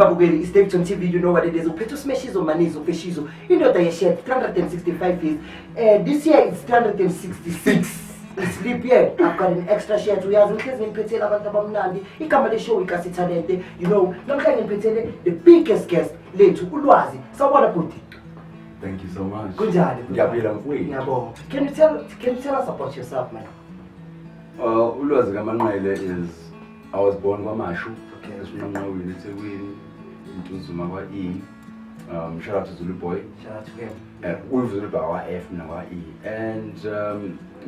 babukeli, it's DaveytonTV, you know what it is. Uphethe uSmeshizo Manizo Feshizo. Indoda yeshe 365 years. This year it's 366. It's leap year. I've got an extra share to uyazi ngihlezi ngiphethela abantu abamnandi. Igama leshow ikasi talente. You know, namhlanje ngiphethele the biggest guest lethu uLwazi. Sawubona bhuti. Thank you so much. Kunjani? Ngiyabuyela mfowethu. Ngiyabonga. Can you tell us about yourself, man? Ulwazi kaManqele is I was born kwaMashu. Okay. Esinqonqweni eThekwini, intuzuma kwa-E. Shout out to Zulu Boy. Shout out to him. Uyivule kwa F na kwa-E. And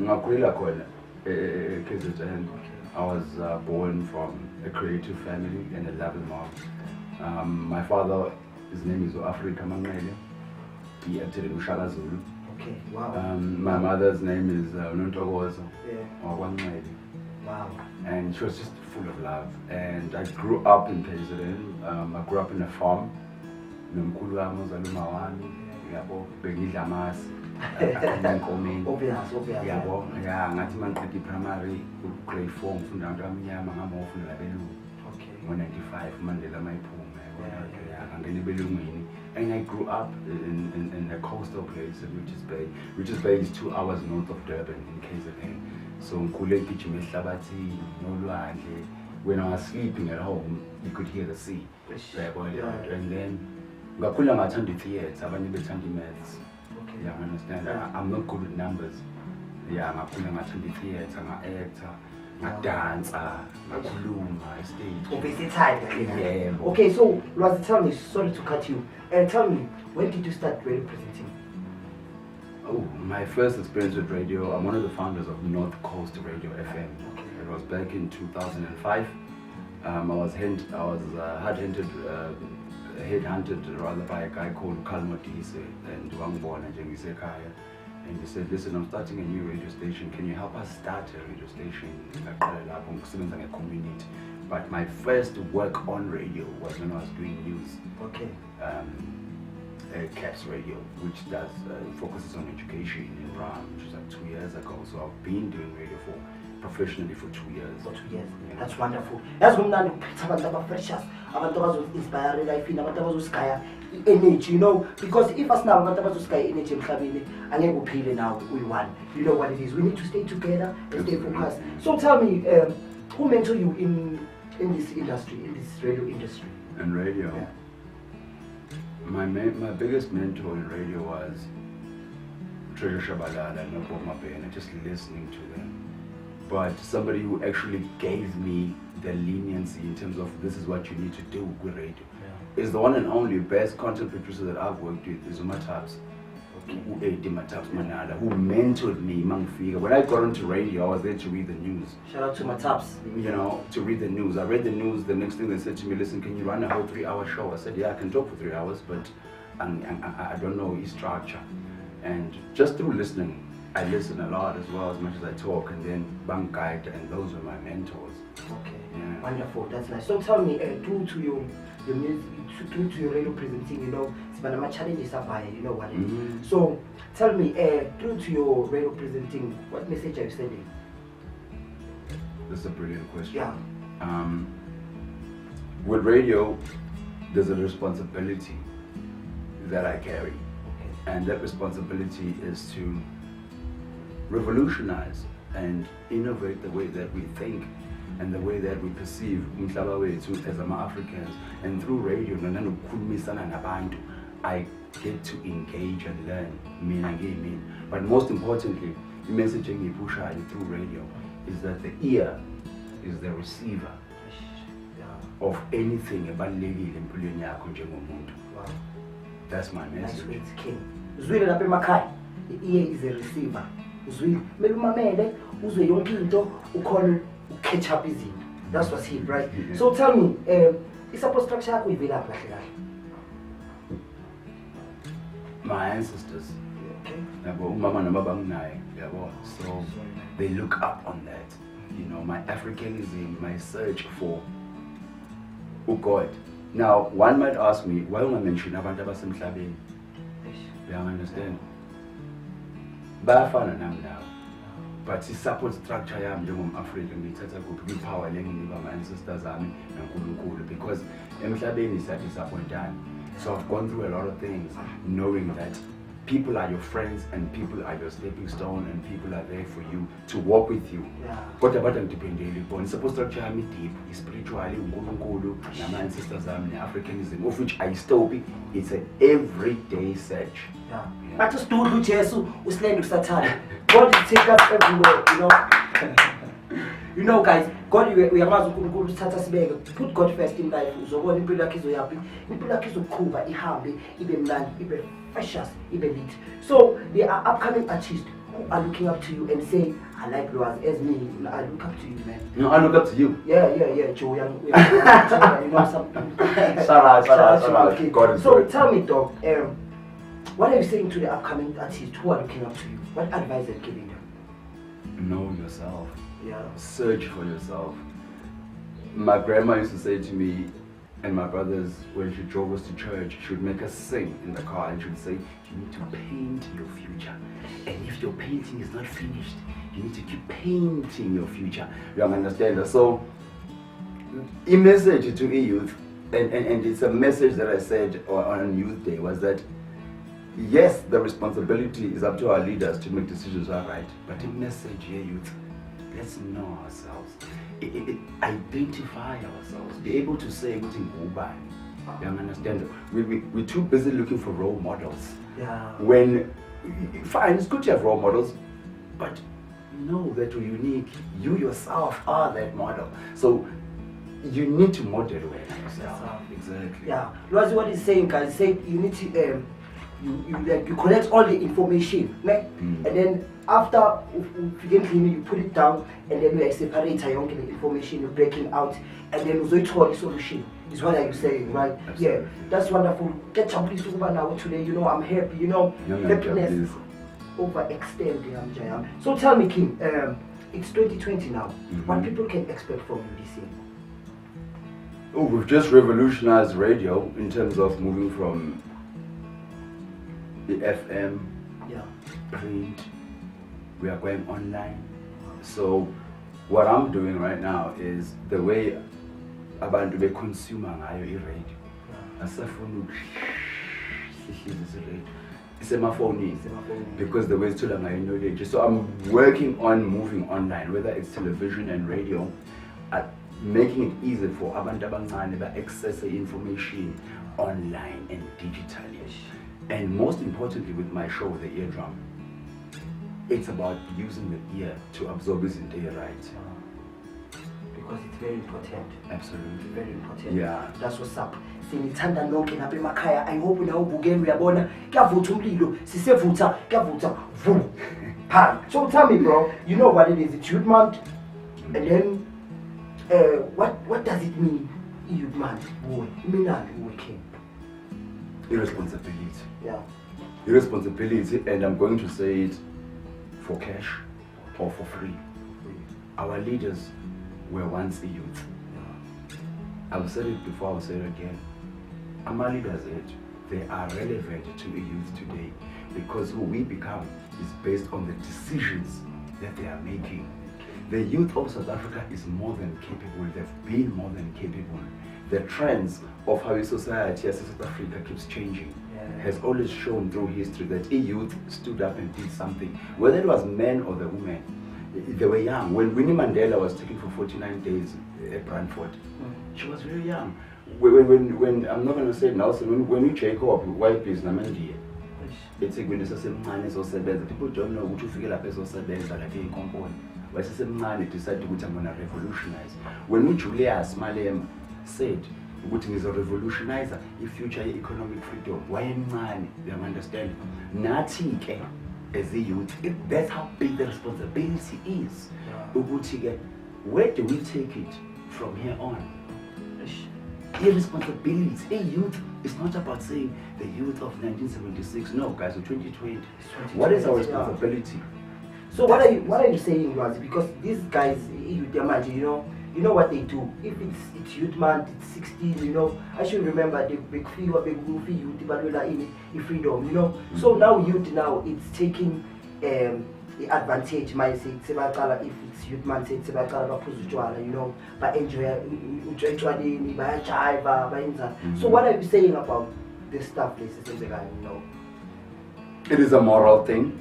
ngakhulela khona KZN. I was born from a creative family and a loving mom. My father, his name is Afrika Manqele. He acted in Ushala Zulu. Okay, wow. My mother's name is Nontokozo. Yeah. Wow. And she was just full of love. And I grew up in KZN. I grew up in a farm. Nomkhulu wami uzaluma wami, yabo, bengidla amasi. Obvious. Yabo, yeah, ngathi mangiqeda primary grade 4 ngifunda abantu abamnyama ngihamba ngofunda labelungu. Okay. Ngo-95 Mandela mayiphuma. Ngangena ebelungwini. And I grew up in a coastal place in Richards Bay. Richards Bay is 2 hours north of Durban in KZN. So ngikhule ngigijima ehlabathini nolwandle. When I was sleeping at home, you could hear the sea. And then ngakhula ngathanda theatre, abanye bethanda maths. Okay. Yeah, I understand. I'm not good with numbers. Yeah, ngakhula ngathanda theatre, nga-actor, ngadansa, ngakhuluma, stage. Obviously tired. Yeah. Okay, so Lwazi, tell me, sorry to cut you. Tell me, when did you start radio presenting? Oh, my first experience with radio, I'm one of the founders of North Coast Radio FM. Okay. It was back in 2005. I was headhunted rather by a guy called Kalmodise and Wangbona Jengisekaya. And he said, listen, I'm starting a new radio station. Can you help us start a radio station? In a community. But my first work on radio was when I was doing news. Okay. CAPS Radio, which does focuses on education in Brown, which was like 2 years ago. So I've been doing radio professionally for 2 years. For 2 years. Yeah. That's wonderful. That's what I'm abantu abafreshers, abantu abazoinspire life, abantu abazoskaya energy, you know, because if us now abantu abazoskaya energy emhlabeni angeke uphile now uyi-one. You know what it is. We need to stay together and stay focused. So tell me, who mentored you in this industry, in this radio industry? In radio? Yeah. My biggest mentor in radio was Treasure Shabalala and Bob Mabena, just listening to them. But somebody who actually gave me the leniency in terms of this is what you need to do with radio. Yeah. Is the one and only best content producer that I've worked with is Umatabs. Who mentored me, Mangfiga. When I got onto radio, I was there to read the news. Shout out to my taps. You know, to read the news. I read the news. The next thing they said to me, listen, can you run a whole 3-hour show? I said, yeah, I can talk for 3 hours, but I don't know his structure. And just through listening, I listen a lot as well as much as I talk, and then bang guide, and those were my mentors. Okay, yeah. Wonderful. That's nice. So tell me, due to your music, due to your radio presenting, you know, it's been a challenges up high, you know what it is. So tell me, due to your radio presenting, what message are you sending? That's a brilliant question. Yeah. With radio, there's a responsibility that I carry, okay. And that responsibility is to revolutionize and innovate the way that we think and the way that we perceive umhlaba wethu as Africans. And through radio, I get to engage and learn. But most importantly, the messaging you push through radio is that the ear is the receiver of anything ebalulekile empilweni yakho njengomuntu. Wow. That's my message. Nice, it's king. Zwile lapha emakhaya, the ear is a receiver. Uzwile, mele umamele, uzwe yonke into, ukhona catch up izinto. That's what's here, right? Mm-hmm. So tell me, i-support structure yakho ivela kahle kahle. My ancestors. Okay. Umama nobaba nginaye, yabo. So they look up on that. You know, my Africanism, my search for God. Now, one might ask me, why don't I mention abantu abasemhlabeni? You understand? Bayafana nami nawe. but i-support structure yami njengom-Afrika ngiyithatha kuphi kwi-power lenginikwa ama-ancestors ami noNkulunkulu, because emhlabeni siyadisappointana. So I've gone through a lot of things knowing that people are your friends and people are your stepping stone and people are there for you to walk with you. Kodwa bada ngidependele bona i-support structure yami deep, spiritually uNkulunkulu nama-ancestors ami ne-Africanism, of which I still be. It's an everyday search. But just do Jesu usilende kusathana. God will take us everywhere, you know. You know, guys, God, we are uNkulunkulu uthatha sibeke. Put God first in life. Uzobona impilo yakho izoyaphi. Impilo yakho izoqhuba ihambe ibe mnandi, ibe precious, ibe lit. So there are upcoming artists who are looking up to you and say, I like Lwazi as me. I look up to you, man. No, I look up to you. Yeah, Joe. You know something. Shout out. Okay. God is so good. tell me, dog. What are you saying to the upcoming artists who are looking up to you? What advice are you giving them? Know yourself. Yeah. Search for yourself. My grandma used to say to me and my brothers, when she drove us to church, she would make us sing in the car and she would say, you need to paint your future. And if your painting is not finished, you need to keep painting your future. You understand that? So, a message to youth, and it's a message that I said on Youth Day, was that yes, the responsibility is up to our leaders to make decisions all right, but a message here, youth, let's know ourselves. Identify ourselves. Be able to say what in Uber. You understand? We're too busy looking for role models. Yeah. When, fine, it's good to have role models, but know that you're unique. You yourself are that model. So you need to model yourself. Yeah. Exactly. Yeah. Lwazi, what he's saying, guys, say you need to you collect all the information, right? And then after you put it down, and then you separate the information, you're breaking out, and then you try the solution. Is what are you saying, right? Absolutely. Yeah, that's wonderful. Get your please over now today. You know, I'm happy. You know, happiness overextend. So tell me, Kim, it's 2020 now. What people can expect from you this year? Oh, we've just revolutionized radio in terms of moving from the FM, print, we are going online. So what I'm doing right now is the way abantu be consumer ngayo i-radio. Asafuna isemafonini because the way it's too knowledge. So I'm working on moving online, whether it's television and radio, making it easy for abantu abancane to access the information online and digitally. And most importantly, with my show, The Eardrum, it's about using the ear to absorb his entire right. Because it's very important. Absolutely. Very important. Yeah. That's what's up. Sinithanda nonke lapha emakhaya. I hope na ubukeni uyabona kuyavutha umlilo sisevutha kuyavutha vum. So tell me, bro, you know what it is? It's Youth Month, and then what does it mean? Youth Month, boy. Irresponsibility. Yeah. Irresponsibility, and I'm going to say it for cash or for free. Our leaders were once a youth. I've said it before, I'll say it again. Our leaders, they are relevant to a youth today because who we become is based on the decisions that they are making. The youth of South Africa is more than capable. They've been more than capable. The trends of how a society as South Africa keeps changing has always shown through history that a youth stood up and did something. Whether it was men or the women, they were young. When Winnie Mandela was taken for 49 days at Brantford, she was very young. When I'm not going to say it now, so when you check up, white is Namandi, it's a good assessment. People don't know what you feel like as like a compound. But it's a man decided to I'm going to revolutionize. When Julius Malem said, Putin is a revolutionizer in future economic freedom. Why man? You understand? Nothing as a youth. That's how big the responsibility is. Where do we take it from here on? Irresponsibility. A youth is not about saying the youth of 1976. No, guys, of 2020. What is our responsibility? So what are you saying, Lwazi? Because these guys, you know what they do. If it's Youth Month, it's 16, you know. I should remember the big free youth, but in freedom, you know. So now youth now it's taking i-advantage mayisethi sebaqala if it's youth mindset sebaqala baphuza utshwala, you know, ba-enjoy utshwaleni, bayajiva, bayenzani. So what are you saying about this stuff lesisenzekayo, you know? It is a moral thing.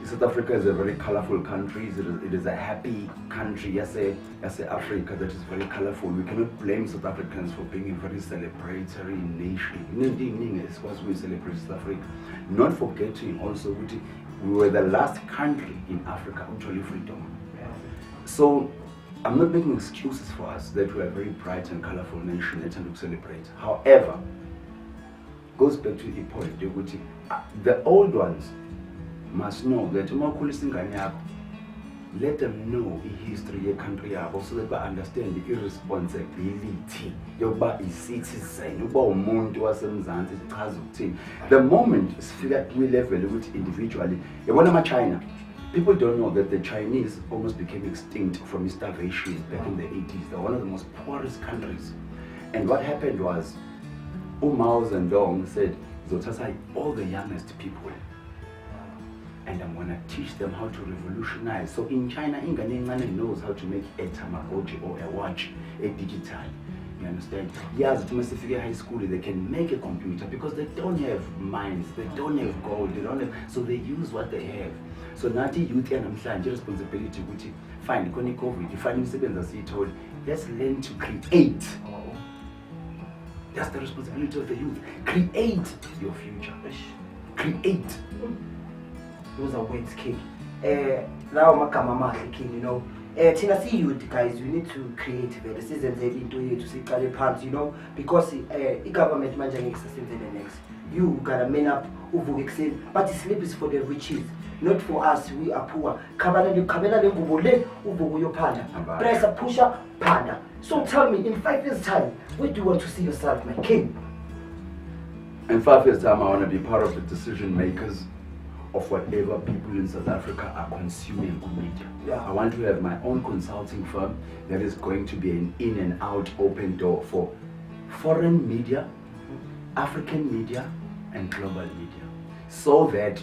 South Africa is a very colorful country. It is a happy country. Yes, Africa that is very colorful. We cannot blame South Africans for being a very celebratory nation. As far as we celebrate South Africa, not forgetting also we were the last country in Africa actually freedom. So I'm not making excuses for us that we are a very bright and colorful nation that to celebrate. However, goes back to the point the old ones must know that let them know the history of the country so that they understand the irresponsibility yokuba i-citizen uba umuntu wasemzansi sichaza ukuthini. The moment sifika kwi-level ukuthi individually yabona ama-China, people don't know that the Chinese almost became extinct from starvation back in the 80s. They're one of the most poorest countries. And what happened was Mao Zedong said, "Zotasa all the youngest people, and I'm gonna teach them how to revolutionize." So in China, ingane knows how to make a Tamagotchi or a watch, a digital. You understand? Yes, to figure high school, they can make a computer because they don't have minds, they don't have gold, they don't have, so they use what they have. So Nati youth and responsibility, which fine, COVID, defining seven as he told, let's learn to create. That's the responsibility of the youth. Create your future. Create. Those are words, King. Now Makama King, you know. Tina, see youth guys, we need to create the citizens into it to see color parts, you know, because the government managing systems in the next. You gotta man up over excel, but sleep is for the riches, not for us. We are poor. Press a pusher, panda. So tell me, in 5 years' time, where do you want to see yourself, my king? In 5 years' time, I want to be part of the decision makers of whatever people in South Africa are consuming media. Yeah. I want to have my own consulting firm that is going to be an in and out open door for foreign media, African media, and global media. So that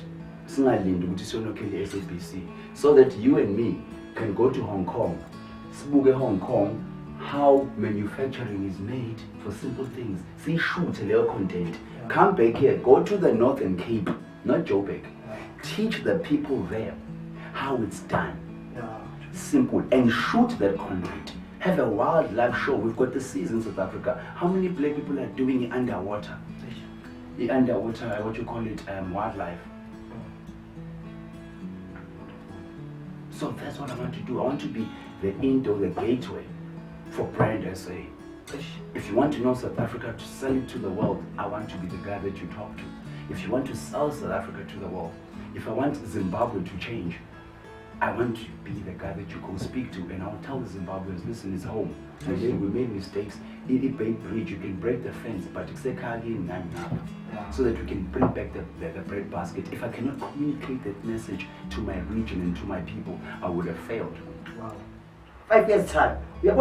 so that you and me can go to Hong Kong, Hong Kong, how manufacturing is made for simple things. See, shoot a little content. Come back here, go to the Northern Cape, not Joburg. Teach the people there how it's done. Simple. And shoot that content. Have a wildlife show. We've got the seas in South Africa. How many black people are doing it underwater? The underwater, what you call it, wildlife. So that's what I want to do. I want to be the indoor, the gateway for brand SA. If you want to know South Africa, to sell it to the world, I want to be the guy that you talk to. If you want to sell South Africa to the world, if I want Zimbabwe to change, I want to be the guy that you go speak to, and I'll tell the Zimbabweans, listen, it's home. We made mistakes. It break bridge, you can break the fence, but it's so that we can bring back the bread basket. If I cannot communicate that message to my region and to my people, I would have failed. Wow. 5 years time. If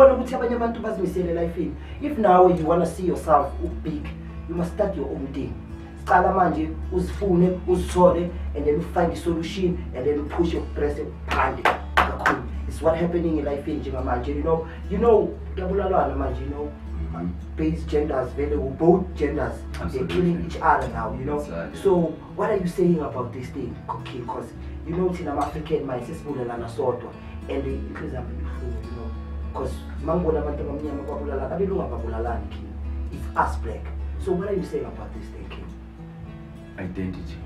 now you want to see yourself big, you must start your own thing. Qala manje uzifune uzithole, and then you find the solution, and then you push your press phande kakhulu. It's what happening in life njengamanje, you know kuyabulalwana manje, you know, base genders, both genders, they're killing each other now, you know. So what are you saying about this thing? Okay, because you know thina African mind sesibulelana sodwa, and it is beautiful, you know, because mangona abantu abamnyama babulalana abelungu ababulalani, king. It's us black. So what are you saying about this thing, king? Identity.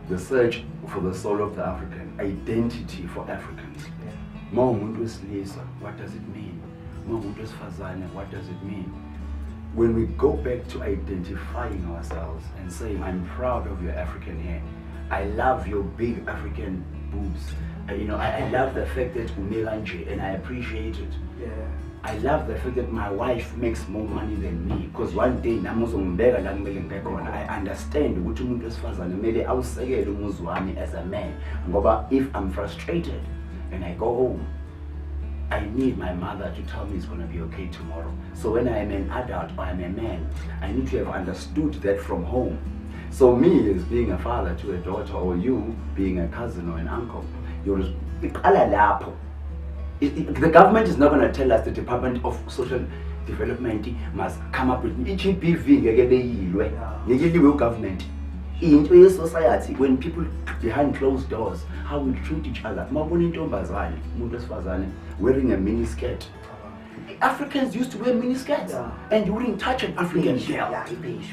The search for the soul of the African. Identity for Africans. What does it mean? What does it mean? When we go back to identifying ourselves and saying, I'm proud of your African hair. I love your big African boobs. I love the fact that umelanje, and I appreciate it. Yeah. I love the fact that my wife makes more money than me, because one day I understand as a man. If I'm frustrated and I go home, I need my mother to tell me it's going to be okay tomorrow. So when I am an adult or I'm a man, I need to have understood that from home. So me as being a father to a daughter, or you being a cousin or an uncle, the government is not going to tell us the Department of Social Development must come up with GBV government. In society, when people behind closed doors, how we treat each other. Wearing a mini skirt. Africans used to wear mini skirts, and you wouldn't touch an African girl.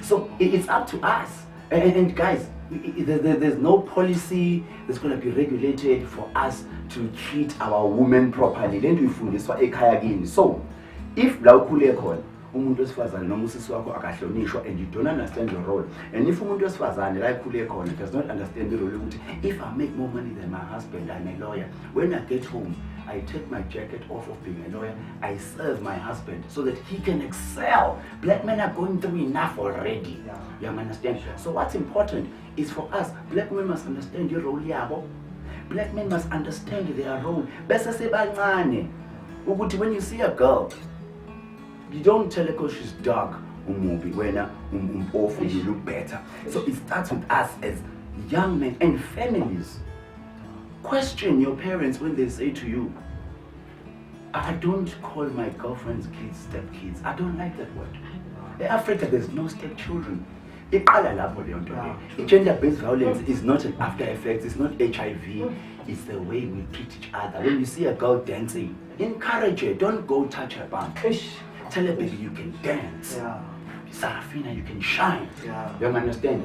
So it's up to us. And guys, there's no policy that's going to be regulated for us to treat our women properly. Then we fool this again. So if and you don't understand your role, and if does not understand the role, if I make more money than my husband, I'm a lawyer. When I get home, I take my jacket off of being a lawyer, I serve my husband so that he can excel. Black men are going through enough already. You understand? So what's important is for us, black men must understand your role. Black men must understand their role. When you see a girl, you don't tell her because she's dark, when you look better. So it starts with us as young men and families. Question your parents when they say to you, I don't call my girlfriend's kids stepkids. I don't like that word. In Africa, there's no stepchildren. Gender-based violence is not an after effect, it's not HIV, it's the way we treat each other. When you see a girl dancing, encourage her, don't go touch her bum. Tell her, baby, you can dance. Sarafina, you can shine. You understand?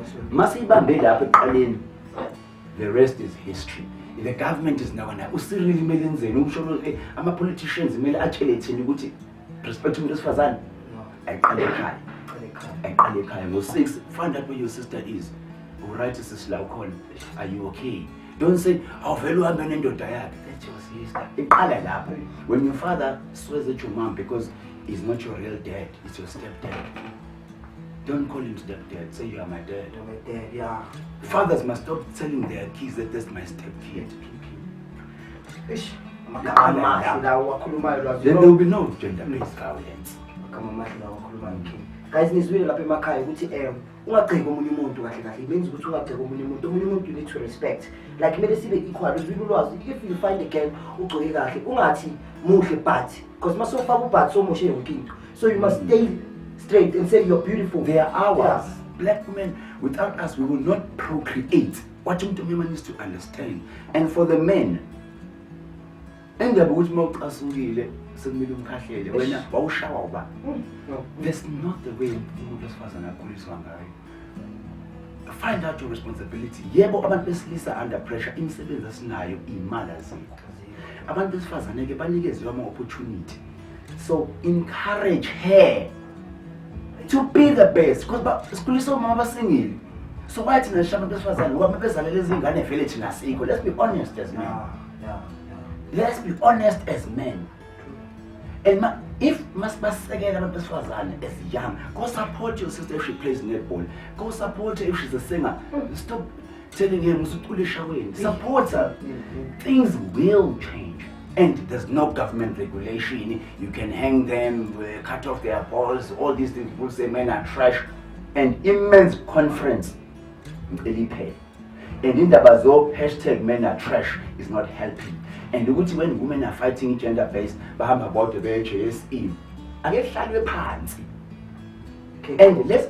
The rest is history. The government is now going to politicians respect to 6, find out where your sister is. Write to sister, call. Are you okay? Don't say, oh, that's your sister. When your father swears at your mom because he's not your real dad, it's your stepdad. Don't call him stepdad, say you are my dad. You're my dad, yeah. Fathers must stop telling their kids that that's my stepkid. Then there will be no gender-based violence. Guys, nizwile lapha emakhaya ukuthi ungagceki omunye umuntu kahle kahle means ukuthi ungagceki omunye umuntu you need to respect. Like kumele sibe equal. Lwazi, if you find a girl ugcoke kahle ungathi muhle but because masofaka ubut so moshe yonke into. So you must stay straight and say you're beautiful. They are ours. Black women, without us we will not procreate. What women needs to understand. And for the men, and the that's not the way find out your responsibility. Yebo abantu besilisa under pressure imisebenzi asinayo imali azikho. Abantu besifazane ke banikezwe ama opportunity. So encourage her to be the best because sikhulisa umama basingile. So why thina shama besifazane ngoba mabezalele izingane vele thina sikho. Let's be honest as men. Let's be honest as men. And if must basekela abantu besifazane as young, go support your sister if she plays netball. Go support her if she's a singer. Stop telling her support her. Things will change. And there's no government regulation. You can hang them, cut off their balls, all these things. People say men are trash. And immense conference. And in the bazo, #men are trash is not helping. And when women are fighting gender based, bahamba about the HSE. And let's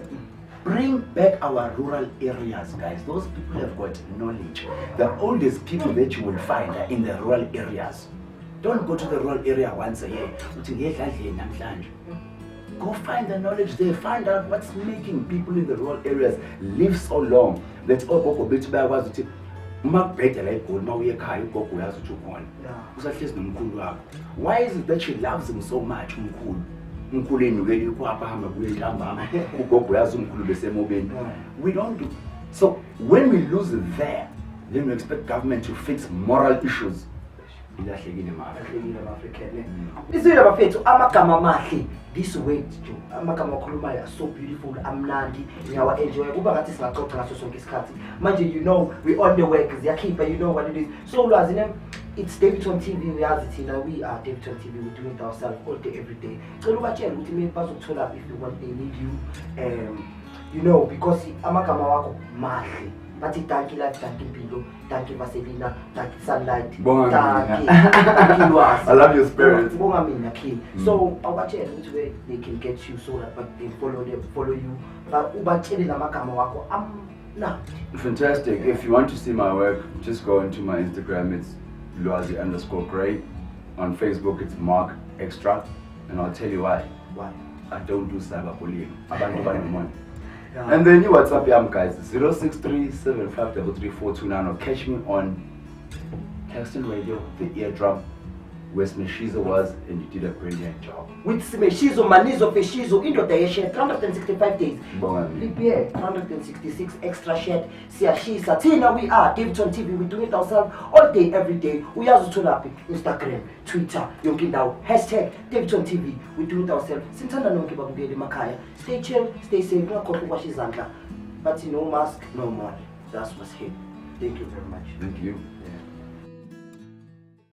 bring back our rural areas, guys. Those people have got knowledge. The oldest people that you will find are in the rural areas. Don't go to the rural area once a year. Go find the knowledge there. Find out what's making people in the rural areas live so long. That's all. Why is it that she loves him so much? We don't do. So when we lose it there, then we expect government to fix moral issues. This way, amagama are so beautiful. I'm Nandi. You know, we on the way because they keep, you know what it is. So, It's DaveytonTV, we are DaveytonTV, we're doing it ourselves all day, every day. So if you want, they need you, you know, because amagama wako mahle. But thank you life, thank you Pilo, thank you Vaselina, thank you Sunlight, thank you Lwazi. I love your spirit. So they can get you so that but they follow you. But amagama wako nah. Fantastic. If you want to see my work, just go into my Instagram. It's Lwazi_Gray. On Facebook, it's Mark Extra. And I'll tell you why. Why? I don't do cyberbullying. I don't buy no money. Yeah. And then you WhatsApp yam guys 06375334429 or catch me on Texting Radio, the eardrum, where Smeshizo was, and you did a brilliant job. With Smeshizo, Manizo, Feshizo, Indo Dayeshet, 365 days. Bonami. Prepare 366 extra shed. Siashi Satina, we are DaveytonTV, we do it ourselves all day, every day. We also turn up Instagram, Twitter, Yonkindao, hashtag DaveytonTV, we do it ourselves. Sintana Nonki Babugeli Makaya. Stay chill, stay safe, no copy washizanga. But no mask, no money. That's what's here. Thank you very much. Thank you.